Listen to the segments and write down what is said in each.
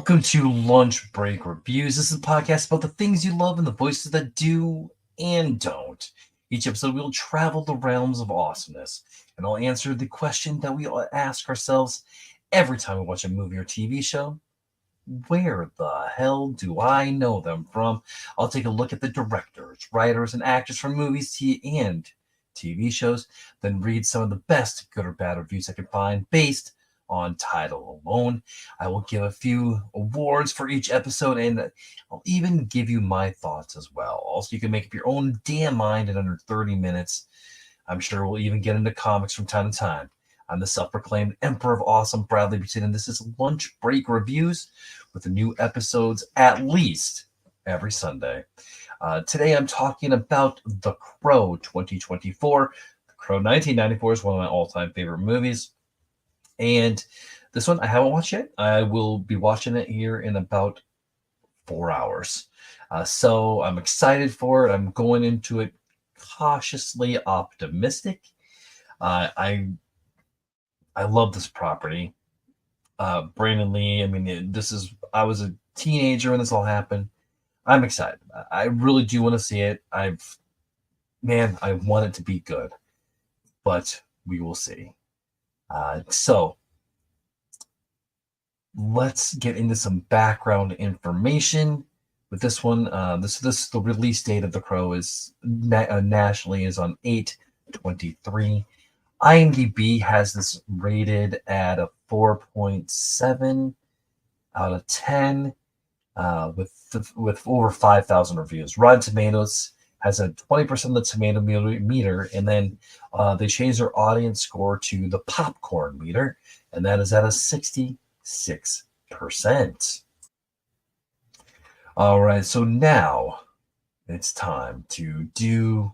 Welcome to Lunch Break Reviews. This is a podcast about the things you love and the voices that do and don't. Each episode, we'll travel the realms of awesomeness, and I'll answer the question that we all ask ourselves every time we watch a movie or TV show. Where the hell do I know them from? I'll take a look at the directors, writers, and actors from movies and TV shows, then read some of the best good or bad reviews I can find based on title alone. I will give a few awards for each episode, and I'll even give you my thoughts as well. Also, you can make up your own damn mind in under 30 minutes. I'm sure we'll even get into comics from time to time. I'm the self-proclaimed Emperor of Awesome, Bradley Buchanan, and this is Lunch Break Reviews with the new episodes at least every Sunday. Today I'm talking about The Crow 2024. The Crow 1994 is one of my all-time favorite movies. And this one I haven't watched yet. I will be watching it here in about 4 hours. So I'm excited for it. I'm going into it cautiously optimistic. I love this property. Brandon Lee, I was a teenager when this all happened. I'm excited. I really do want to see it. I want it to be good, but we will see. So let's get into some background information with this one. The release date of The Crow is nationally is on 8/23. IMDb has this rated at a 4.7 out of 10 with over 5,000 reviews. Rotten Tomatoes has a 20% of the tomato meter, and then they changed their audience score to the popcorn meter, and that is at a 66%. All right, so now it's time to do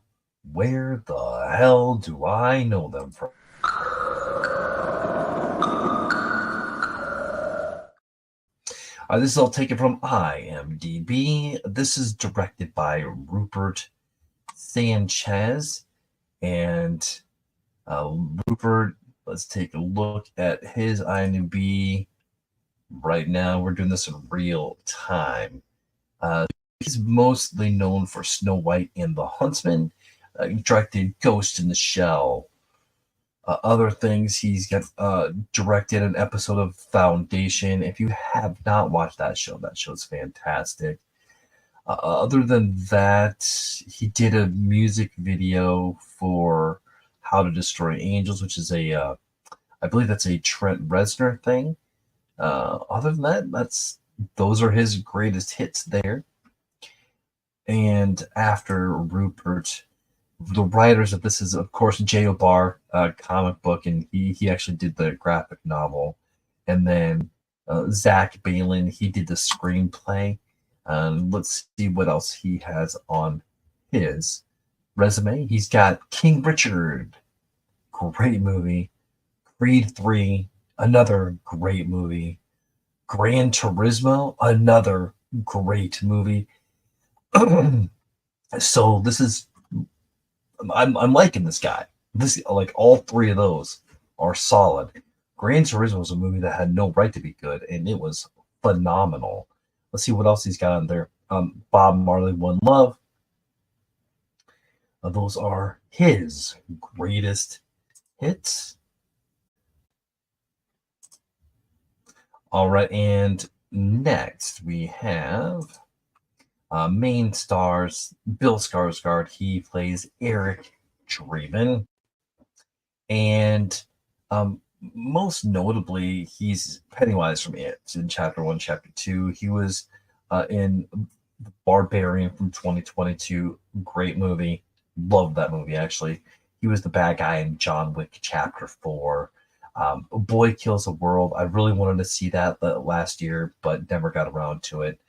Where the Hell Do I Know Them From? This is all taken from IMDb. This is directed by Rupert Sanchez. And Rupert, let's take a look at his IMDb right now. We're doing this in real time. He's mostly known for Snow White and the Huntsman. He directed Ghost in the Shell. Other things, he's got directed an episode of Foundation. If you have not watched that show's fantastic. Other than that, he did a music video for How to Destroy Angels, which is I believe that's a Trent Reznor thing. Other than that, those are his greatest hits there. And after Rupert, the writers of this is, of course, J.O. Barr, comic book, and he actually did the graphic novel. And then Zach Balin, he did the screenplay. Let's see what else he has on his resume. He's got King Richard, great movie. Creed 3, another great movie. Gran Turismo, another great movie. So this is, I'm liking this guy. Like all three of those are solid. Gran Turismo was a movie that had no right to be good, and it was phenomenal. Let's see what else he's got on there. Bob Marley, One Love. Those are his greatest hits. All right, and next we have main stars. Bill Skarsgård, he plays Eric Draven. And most notably, he's Pennywise from It in Chapter 1, Chapter 2. He was in Barbarian from 2022. Great movie. Love that movie, actually. He was the bad guy in John Wick Chapter 4. Boy Kills the World. I really wanted to see that last year, but never got around to it.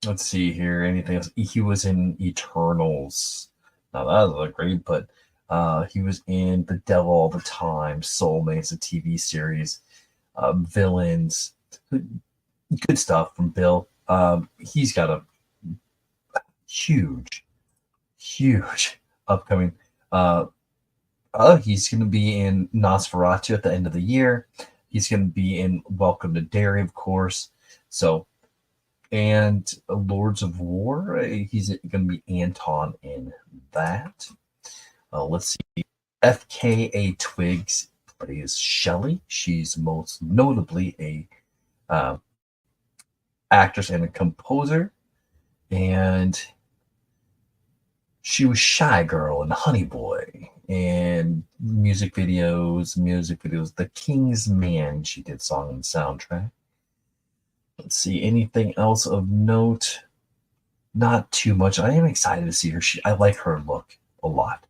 Let's see here. Anything else? He was in Eternals. Now, that was great, but he was in The Devil All the Time, Soulmates, a TV series, Villains. Good stuff from Bill. He's got a huge upcoming. He's going to be in Nosferatu at the end of the year. He's going to be in Welcome to Derry, of course. So, and Lords of War, he's going to be Anton in that. Let's see. FKA Twigs plays Shelley. She's most notably a actress and a composer, and she was Shy Girl in Honey Boy and music videos. The King's Man, she did song and soundtrack. Let's see, anything else of note? Not too much. I am excited to see her. I like her look a lot.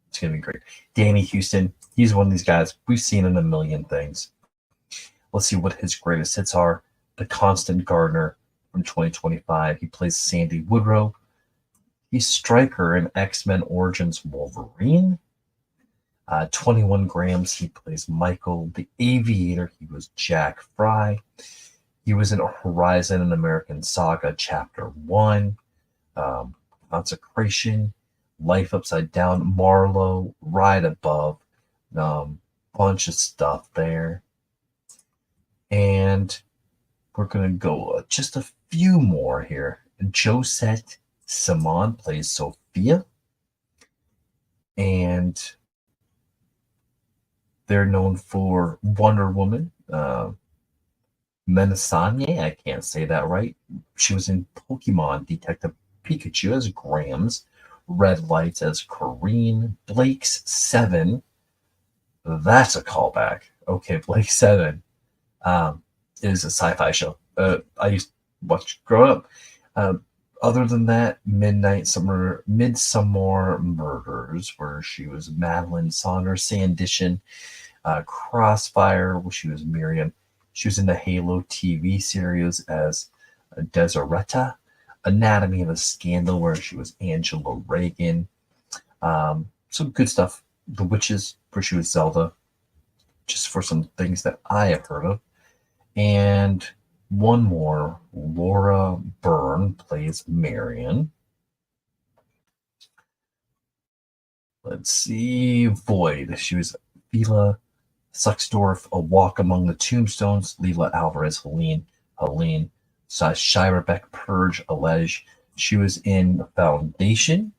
It's going to be great. Danny Houston, he's one of these guys we've seen in a million things. Let's see what his greatest hits are. The Constant Gardener from 2025. He plays Sandy Woodrow. He's Stryker in X-Men Origins Wolverine. 21 Grams, he plays Michael. The Aviator, he was Jack Fry. He was in Horizon, an American Saga, Chapter 1. Consecration, Life Upside Down, Marlowe, Ride Above. Bunch of stuff there. And we're going to go just a few more here. Josette Simon plays Sophia. And they're known for Wonder Woman. Menasanye, I can't say that right. She was in Pokemon Detective Pikachu as Grams. Red Lights as Corrine. Blake's 7. That's a callback. Okay, Blake 7 is a sci-fi show. I used to watch growing up. Other than that, Midsummer Murders, where she was Madeline Saunders, Sandition, Crossfire, where she was Miriam. She was in the Halo TV series as Deseretta. Anatomy of a Scandal, where she was Angela Reagan. Some good stuff. The Witches, where she was Zelda. Just for some things that I have heard of. And one more, Laura Byrne plays Marion. Let's see, Void. She was Vila Suxdorf, A Walk Among the Tombstones. Leela Alvarez, Helene. Shira Beck, Purge, Allege. She was in Foundation,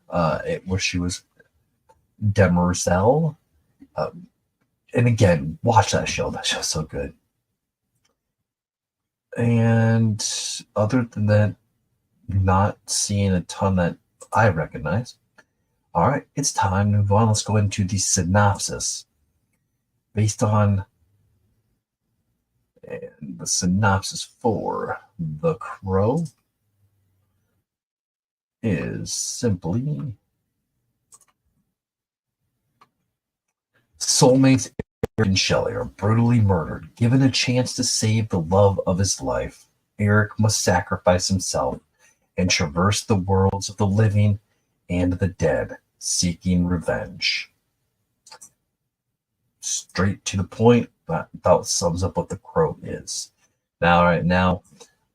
where she was Demerzel. And again, watch that show. That show's so good. And other than that, not seeing a ton that I recognize. All right, it's time to move on. Let's go into the synopsis. Based on the synopsis for The Crow is simply soulmates Eric and Shelley are brutally murdered. Given a chance to save the love of his life, Eric must sacrifice himself and traverse the worlds of the living and the dead, seeking revenge. Straight to the point, that about sums up what The Crow is. Now,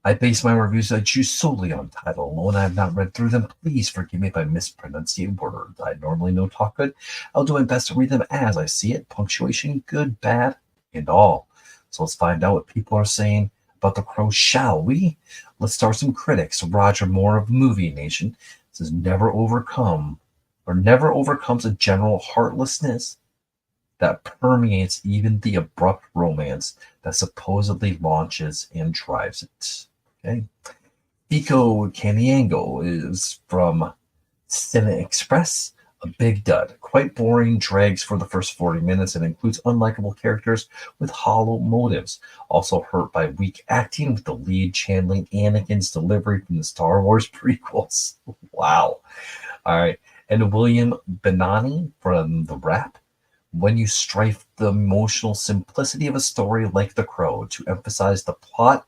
I base my reviews I choose solely on title alone. I have not read through them. Please forgive me if I mispronunciate words. I normally know talk good. I'll do my best to read them as I see it. Punctuation, good, bad, and all. So let's find out what people are saying about The Crow, shall we? Let's start some critics. Roger Moore of Movie Nation says never overcomes a general heartlessness that permeates even the abrupt romance that supposedly launches and drives it. Okay. Pico Caniango is from Cine Express, a big dud. Quite boring, drags for the first 40 minutes, and includes unlikable characters with hollow motives. Also hurt by weak acting, with the lead channeling Anakin's delivery from the Star Wars prequels. Wow. All right. And William Benani from The Wrap. When you strive the emotional simplicity of a story like The Crow to emphasize the plot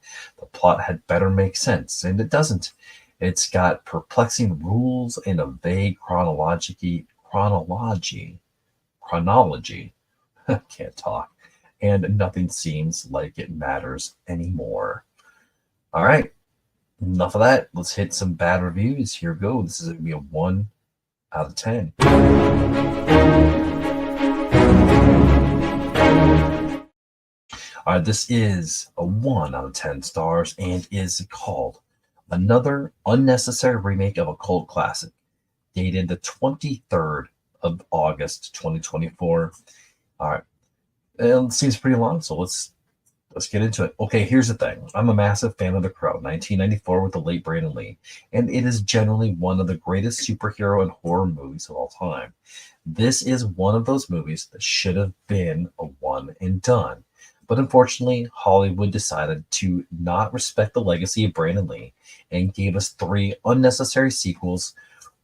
had better make sense, and it doesn't. It's got perplexing rules and a vague chronology. Can't talk. And nothing seems like it matters anymore. All right, enough of that. Let's hit some bad reviews. Here we go. This is going to be a 1 out of 10. This is a 1 out of 10 stars and is called Another Unnecessary Remake of a Cult Classic, dated the 23rd of August, 2024. All right. It seems pretty long, so let's get into it. Okay, here's the thing. I'm a massive fan of The Crow, 1994 with the late Brandon Lee, and it is generally one of the greatest superhero and horror movies of all time. This is one of those movies that should have been a one and done. But unfortunately, Hollywood decided to not respect the legacy of Brandon Lee and gave us three unnecessary sequels,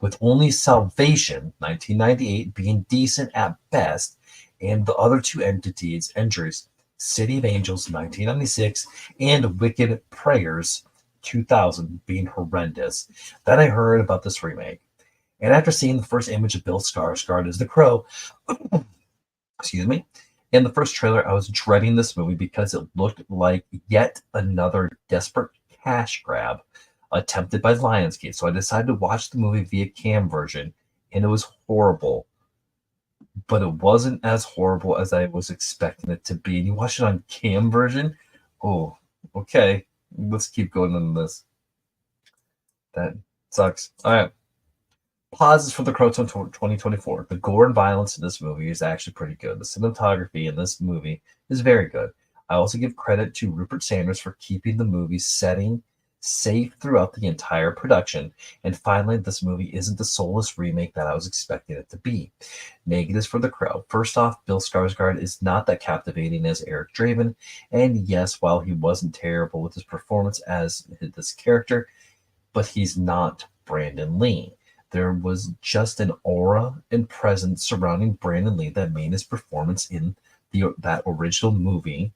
with only Salvation, 1998, being decent at best, and the other two entries, City of Angels, 1996, and Wicked Prayers, 2000, being horrendous. Then I heard about this remake. And after seeing the first image of Bill Skarsgård as the Crow, excuse me, in the first trailer, I was dreading this movie because it looked like yet another desperate cash grab attempted by Lionsgate. So I decided to watch the movie via cam version, and it was horrible. But it wasn't as horrible as I was expecting it to be. And you watch it on cam version? Oh, okay. Let's keep going on this. That sucks. All right. Pauses for The Crow 2024. The gore and violence in this movie is actually pretty good. The cinematography in this movie is very good. I also give credit to Rupert Sanders for keeping the movie setting safe throughout the entire production. And finally, this movie isn't the soulless remake that I was expecting it to be. Negatives for The Crow. First off, Bill Skarsgård is not that captivating as Eric Draven. And yes, while he wasn't terrible with his performance as this character, but he's not Brandon Lee. There was just an aura and presence surrounding Brandon Lee that made his performance in that original movie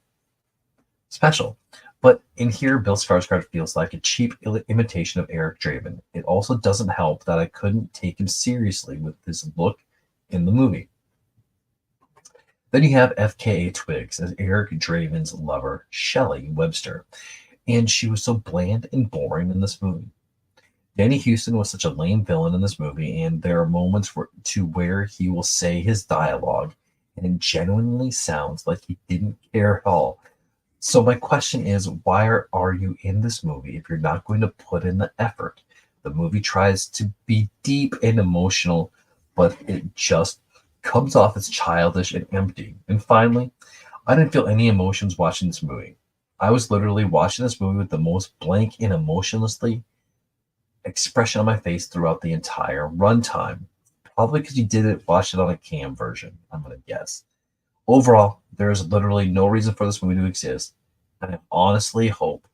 special. But in here, Bill Skarsgård feels like a cheap imitation of Eric Draven. It also doesn't help that I couldn't take him seriously with his look in the movie. Then you have FKA Twigs as Eric Draven's lover, Shelley Webster, and she was so bland and boring in this movie. Danny Houston was such a lame villain in this movie, and there are moments where he will say his dialogue, and it genuinely sounds like he didn't care at all. So my question is, why are you in this movie if you're not going to put in the effort? The movie tries to be deep and emotional, but it just comes off as childish and empty. And finally, I didn't feel any emotions watching this movie. I was literally watching this movie with the most blank and emotionlessly expression on my face throughout the entire runtime. Probably because you watch it on a cam version, I'm going to guess. Overall, there is literally no reason for this movie to exist, and I honestly hope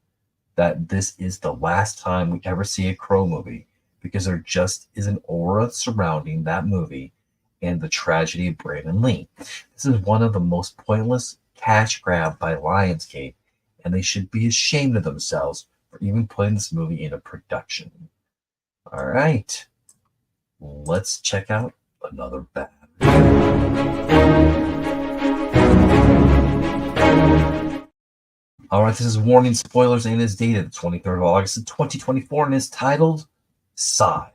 that this is the last time we ever see a Crow movie, because there just is an aura surrounding that movie and the tragedy of Brandon Lee. This is one of the most pointless cash grab by Lionsgate, and they should be ashamed of themselves for even putting this movie into production. All right, let's check out another bad review. All right, this is warning spoilers and is dated the 23rd of August of 2024 and is titled Sigh.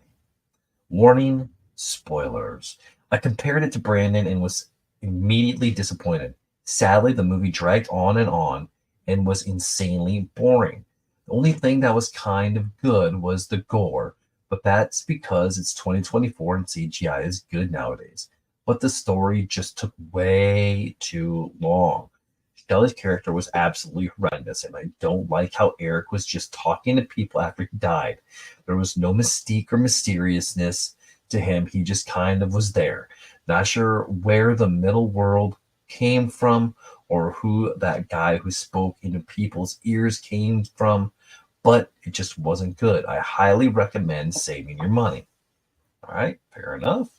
Warning spoilers. I compared it to Brandon and was immediately disappointed. Sadly, the movie dragged on and was insanely boring. The only thing that was kind of good was the gore, but that's because it's 2024 and CGI is good nowadays. But the story just took way too long. Shelley's character was absolutely horrendous, and I don't like how Eric was just talking to people after he died. There was no mystique or mysteriousness to him. He just kind of was there. Not sure where the middle world came from or who that guy who spoke into people's ears came from, but it just wasn't good. I highly recommend saving your money. All right, fair enough.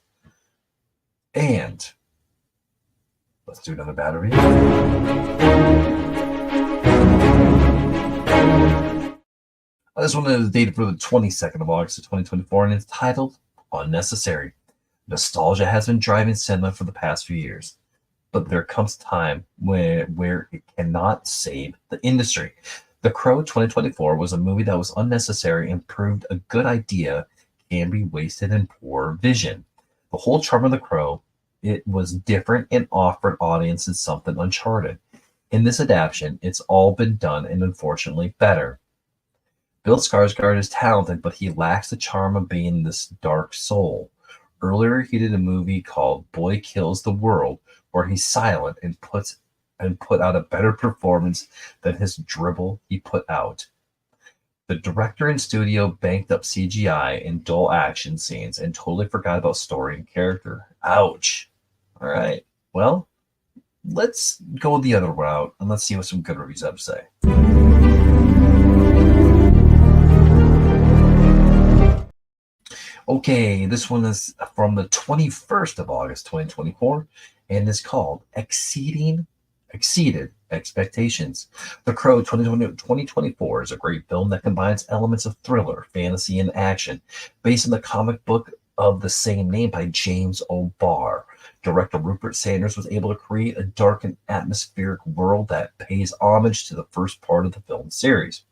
And let's do another bad review. This one is dated for the 22nd of August of 2024 and it's titled Unnecessary. Nostalgia has been driving cinema for the past few years, but there comes time where it cannot save the industry. The Crow 2024 was a movie that was unnecessary and proved a good idea can be wasted in poor vision. The whole charm of The Crow, it was different and offered audiences something uncharted. In this adaptation, it's all been done and unfortunately better. Bill Skarsgård is talented, but he lacks the charm of being this dark soul. Earlier, he did a movie called Boy Kills the World, where he's silent and put out a better performance than his dribble he put out. The director and studio banked up CGI and dull action scenes and totally forgot about story and character. Ouch. All right. Well, let's go the other route and let's see what some good reviews have to say. Okay, this one is from the 21st of August, 2024, and is called Exceeded Expectations. The Crow 2024 is a great film that combines elements of thriller, fantasy, and action, based on the comic book of the same name by James O'Barr. Director Rupert Sanders was able to create a dark and atmospheric world that pays homage to the first part of the film series.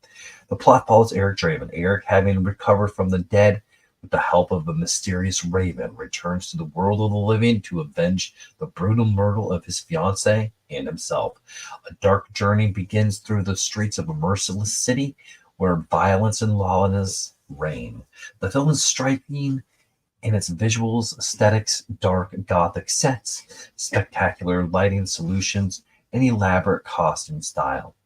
The plot follows Eric Draven. Eric, having recovered from the dead with the help of a mysterious raven, returns to the world of the living to avenge the brutal murder of his fiancée and himself. A dark journey begins through the streets of a merciless city where violence and lawlessness reign. The film is striking in its visuals, aesthetics, dark gothic sets, spectacular lighting solutions, and elaborate costume style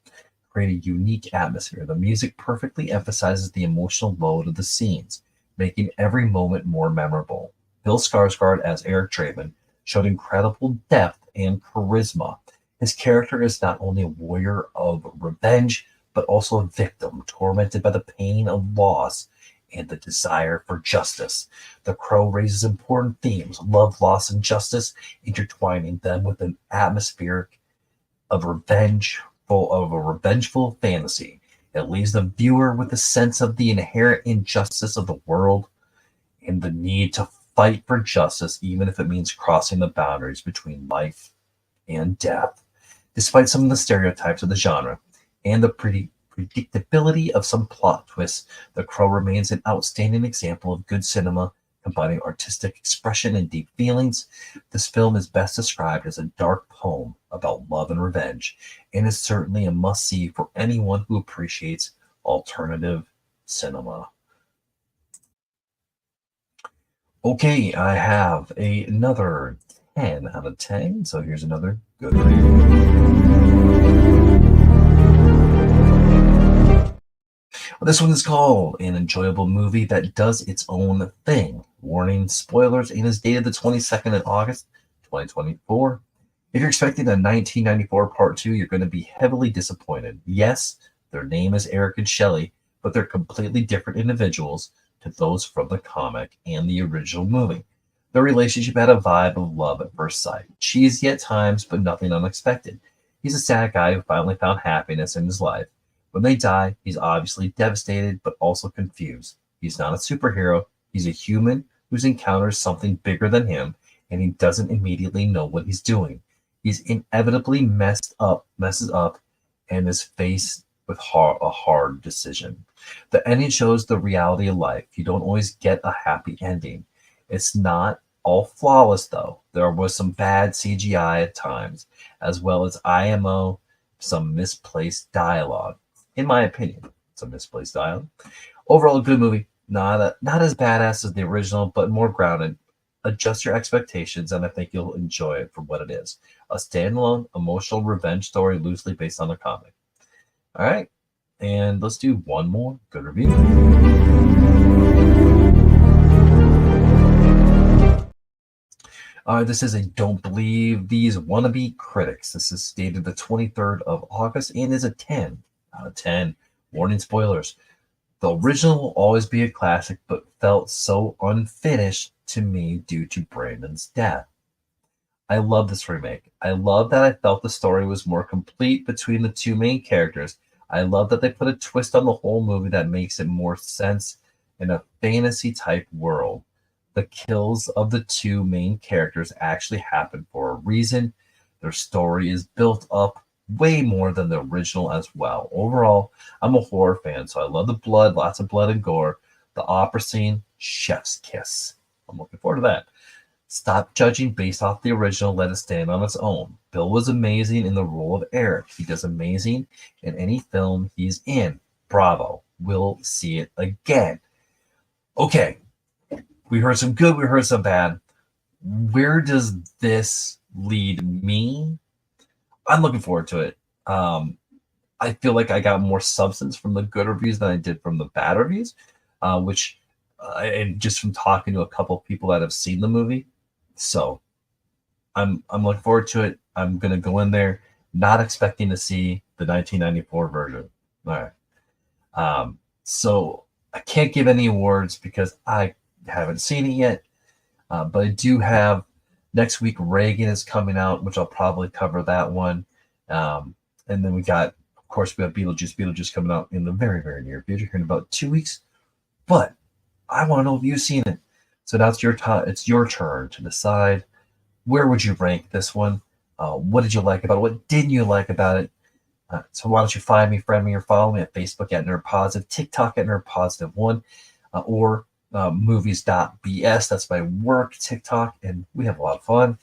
create a unique atmosphere. The music perfectly emphasizes the emotional load of the scenes, making every moment more memorable. Bill Skarsgård as Eric Draven showed incredible depth and charisma. His character is not only a warrior of revenge, but also a victim tormented by the pain of loss and the desire for justice. The Crow raises important themes: love, loss, and justice, intertwining them with an atmosphere of revenge, full of a revengeful fantasy. It leaves the viewer with a sense of the inherent injustice of the world and the need to fight for justice, even if it means crossing the boundaries between life and death. Despite some of the stereotypes of the genre and the predictability of some plot twists, The Crow remains an outstanding example of good cinema combining artistic expression and deep feelings. This film is best described as a dark poem about love and revenge, and is certainly a must-see for anyone who appreciates alternative cinema. Okay, I have another 10 out of 10, so here's another good review. This one is called An Enjoyable Movie That Does Its Own Thing. Warning, spoilers, and is dated the 22nd of August, 2024. If you're expecting a 1994 Part 2, you're going to be heavily disappointed. Yes, their name is Eric and Shelley, but they're completely different individuals to those from the comic and the original movie. Their relationship had a vibe of love at first sight. Cheesy at times, but nothing unexpected. He's a sad guy who finally found happiness in his life. When they die, he's obviously devastated, but also confused. He's not a superhero. He's a human who's encounters something bigger than him, and he doesn't immediately know what he's doing. He's inevitably messes up, and is faced with a hard decision. The ending shows the reality of life. You don't always get a happy ending. It's not all flawless, though. There was some bad CGI at times, as well as IMO, some misplaced dialogue. In my opinion, some misplaced dialogue. Overall, a good movie. Not as badass as the original, but more grounded. Adjust your expectations, and I think you'll enjoy it for what it is. A standalone, emotional revenge story loosely based on a comic. All right, and let's do one more good review. This is a Don't Believe These Wannabe Critics. This is dated the 23rd of August and is a 10 out of 10. Warning, spoilers. The original will always be a classic, but felt so unfinished to me due to Brandon's death. I love this remake. I love that I felt the story was more complete between the two main characters. I love that they put a twist on the whole movie that makes it more sense in a fantasy type world. The kills of the two main characters actually happen for a reason. Their story is built up way more than the original as well. Overall, I'm a horror fan, so I love the blood, lots of blood and gore. The opera scene, chef's kiss. I'm looking forward to that. Stop judging based off the original. Let it stand on its own. Bill was amazing in the role of Eric. He does amazing in any film he's in. Bravo. We'll see it again. Okay. We heard some good, we heard some bad. Where does this lead me? I'm looking forward to it. I feel like I got more substance from the good reviews than I did from the bad reviews, which, and just from talking to a couple people that have seen the movie. So I'm looking forward to it. I'm gonna go in there not expecting to see the 1994 version. All right. So I can't give any awards because I haven't seen it yet. But I do have next week. Reagan is coming out, which I'll probably cover that one. And then we got, of course, we have Beetlejuice. Beetlejuice coming out in the very, very near future, here in about 2 weeks. But I want to know if you've seen it. So now it's your time. It's your turn to decide where would you rank this one. What did you like about it? What didn't you like about it? So why don't you find me, friend me, or follow me at Facebook at Nerd Positive, TikTok at Nerd Positive1, or movies.bs. That's my work TikTok, and we have a lot of fun.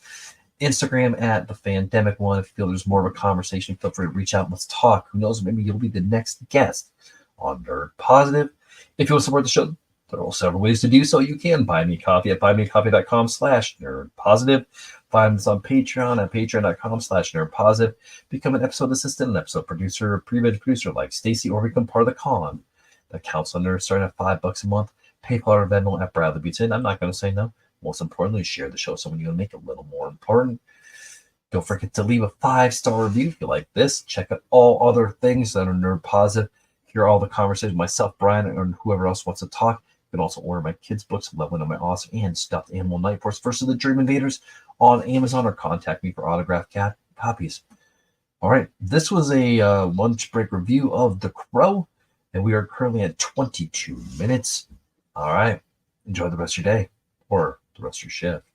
Instagram at the Fandemic One. If you feel there's more of a conversation, feel free to reach out and let's talk. Who knows? Maybe you'll be the next guest on Nerd Positive. If you want to support the show, there are several ways to do so. You can buy me coffee at buymeacoffee.com/nerdpositive. Find us on Patreon at patreon.com/nerdpositive. Become an episode assistant, an episode producer, a pre-veg producer like Stacy, or become part of the con. The Council Nerd starting at $5 a month. PayPal or Venmo at Bradley Beats In. I'm not going to say no. Most importantly, share the show with someone you want to make it a little more important. Don't forget to leave a 5-star review if you like this. Check out all other things that are Nerd Positive. Hear all the conversations, myself, Brian, and whoever else wants to talk. You can also order my kids' books, Leveling Up My Awesome and Stuffed Animal Night Force versus the Dream Invaders on Amazon, or contact me for autographed copies. All right, this was a lunch break review of The Crow, and we are currently at 22 minutes. All right, enjoy the rest of your day or the rest of your shift.